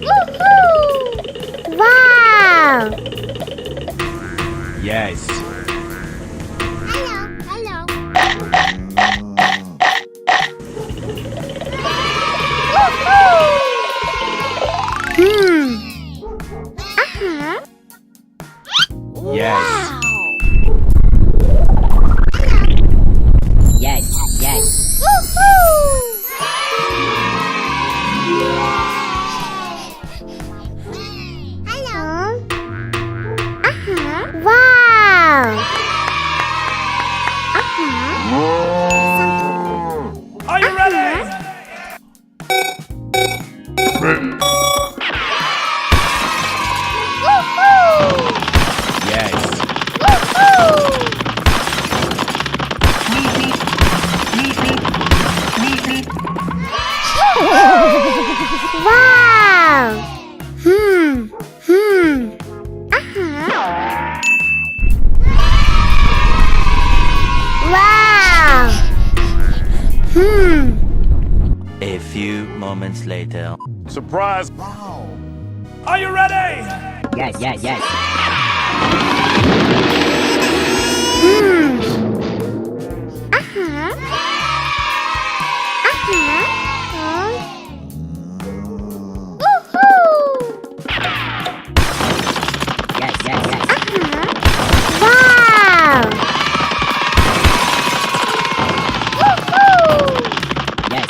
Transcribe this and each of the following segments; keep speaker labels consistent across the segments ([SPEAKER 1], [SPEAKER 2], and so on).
[SPEAKER 1] Woohoo! Wow!
[SPEAKER 2] Yes.
[SPEAKER 1] Hello. Woohoo! Uh-huh.
[SPEAKER 2] Yes.
[SPEAKER 1] Wow.
[SPEAKER 3] Yes.
[SPEAKER 1] Hello. Uh-huh. Wow. Uh-huh.
[SPEAKER 2] Are you ready?
[SPEAKER 1] Woohoo!
[SPEAKER 2] Yes.
[SPEAKER 1] Woohoo! Wow! Uh-huh. Wow!
[SPEAKER 4] A few moments later.
[SPEAKER 2] Surprise. Wow. Are you ready?
[SPEAKER 3] Yes.
[SPEAKER 1] Uh-huh. Uh-huh. Woohoo!
[SPEAKER 3] Yes.
[SPEAKER 1] Uh-huh. Wow! Woohoo!
[SPEAKER 3] Yes.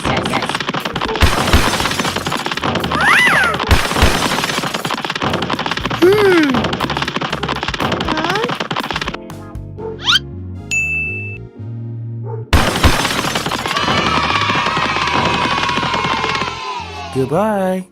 [SPEAKER 4] Goodbye.